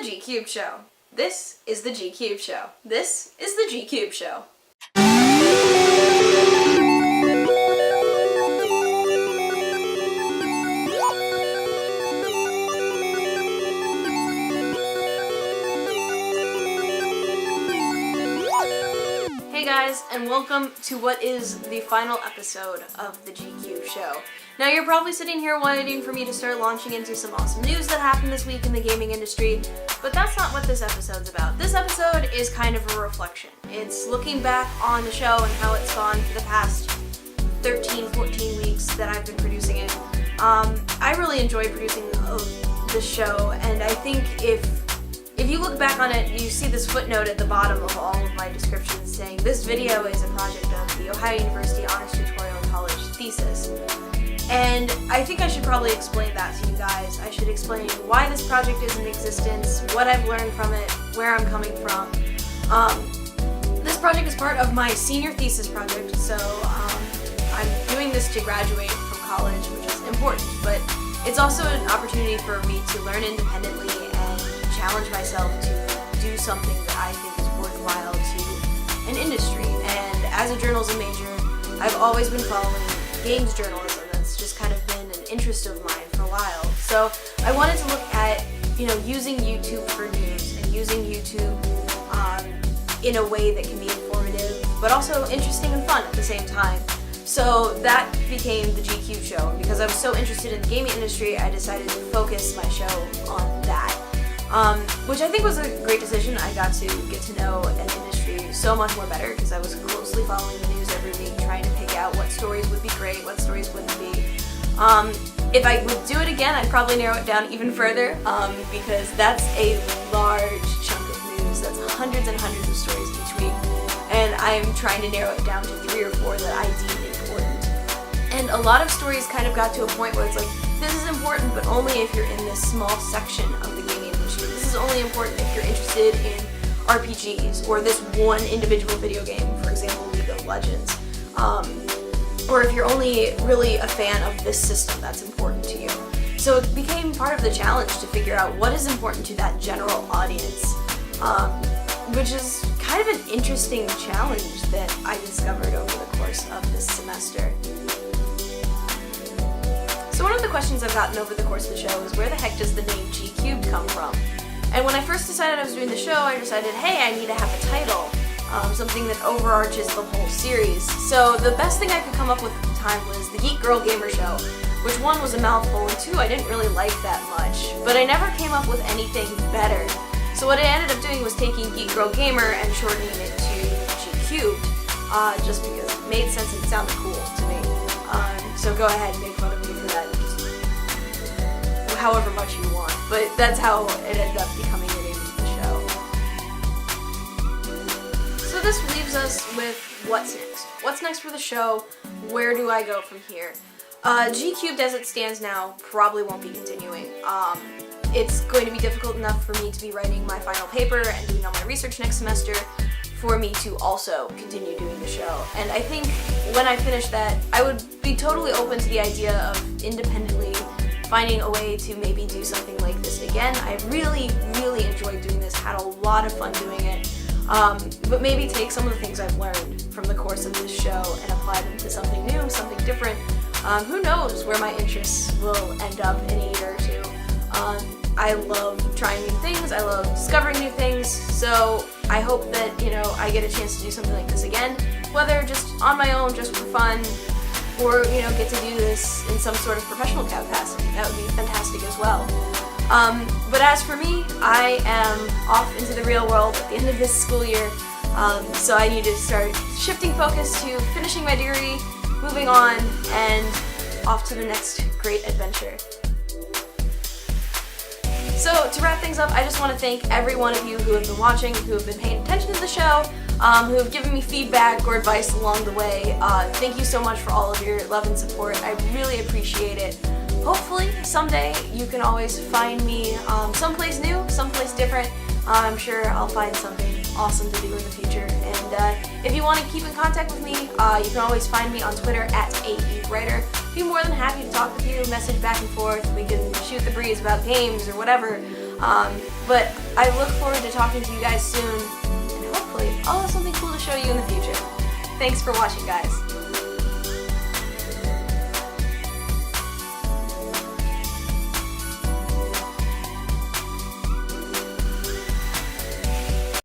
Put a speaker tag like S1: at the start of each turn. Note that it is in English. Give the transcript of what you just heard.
S1: the G-Cube Show. This is the G-Cube Show. This is the G-Cube Show. Hey guys, and welcome to what is the final episode of the G-Cube Show. Now you're probably sitting here waiting for me to start launching into some awesome news that happened this week in the gaming industry, but that's not what this episode's about. This episode is kind of a reflection. It's looking back on the show and how it's gone for the past 13, 14 weeks that I've been producing it. I really enjoy producing this show, and I think if you look back on it, you see this footnote at the bottom of all of my descriptions saying this video is a project of the Ohio University Honors Tutorial College thesis. And I think I should probably explain that to you guys. I should explain why this project is in existence, what I've learned from it, where I'm coming from. This project is part of my senior thesis project, so I'm doing this to graduate from college, which is important, but it's also an opportunity for me to learn independently and challenge myself to do something that I think is worthwhile to an industry. And as a journalism major, I've always been following games journalism. That's just kind of been an interest of mine for a while. So I wanted to look at, using YouTube for news and using YouTube in a way that can be informative, but also interesting and fun at the same time. So that became the G-Cube Show. Because I was so interested in the gaming industry, I decided to focus my show on that. Which I think was a great decision. I got to get to know an industry so much more better because I was closely following the news every week, trying to pick out what stories would be great, what stories wouldn't be. If I would do it again, I'd probably narrow it down even further because that's a large chunk of news. That's hundreds and hundreds of stories each week, and I'm trying to narrow it down to 3 or 4 that I deem important. And a lot of stories kind of got to a point where it's like, this is important, but only if you're in this small section of the gaming industry. This is only important if you're interested in RPGs or this one individual video game, for example, League of Legends. Or if you're only really a fan of this system that's important to you. So it became part of the challenge to figure out what is important to that general audience, which is kind of an interesting challenge that I discovered over the course of this semester. So one of the questions I've gotten over the course of the show is, where the heck does the name G-Cubed come from? And when I first decided I was doing the show, I decided, hey, I need to have a title, something that overarches the whole series. So the best thing I could come up with at the time was the Geek Girl Gamer Show, which 1 was a mouthful, and 2, I didn't really like that much. But I never came up with anything better. So what I ended up doing was taking Geek Girl Gamer and shortening it to G-Cubed, just because it made sense and it sounded cool to me. So go ahead and make fun of me for that, just however much you want. But that's how it ended up becoming the name of the show. So this leaves us with what's next. What's next for the show? Where do I go from here? G-Cubed as it stands now probably won't be continuing. It's going to be difficult enough for me to be writing my final paper and doing all my research next semester for me to also continue doing the show. And I think when I finish that, I would be totally open to the idea of independently finding a way to maybe do something like this again. I really, really enjoyed doing this, had a lot of fun doing it, but maybe take some of the things I've learned from the course of this show and apply them to something new, something different. Who knows where my interests will end up in a year or 2. I love trying new things, I love discovering new things, so I hope that, I get a chance to do something like this again, whether just on my own, just for fun, or, get to do this in some sort of professional capacity. That would be fantastic as well. But as for me, I am off into the real world at the end of this school year, so I need to start shifting focus to finishing my degree, moving on, and off to the next great adventure. So to wrap things up, I just want to thank every one of you who have been watching, who have been paying attention to the show, who have given me feedback or advice along the way. Thank you so much for all of your love and support. I really appreciate it. Hopefully someday you can always find me someplace new, someplace different. I'm sure I'll find something awesome to do in the future. And if you want to keep in contact with me, you can always find me on Twitter at AEWriter. I'd be more than happy to talk with you, message back and forth. We can shoot the breeze about games or whatever. But I look forward to talking to you guys soon, and hopefully I'll have something cool to show you in the future. Thanks for watching, guys.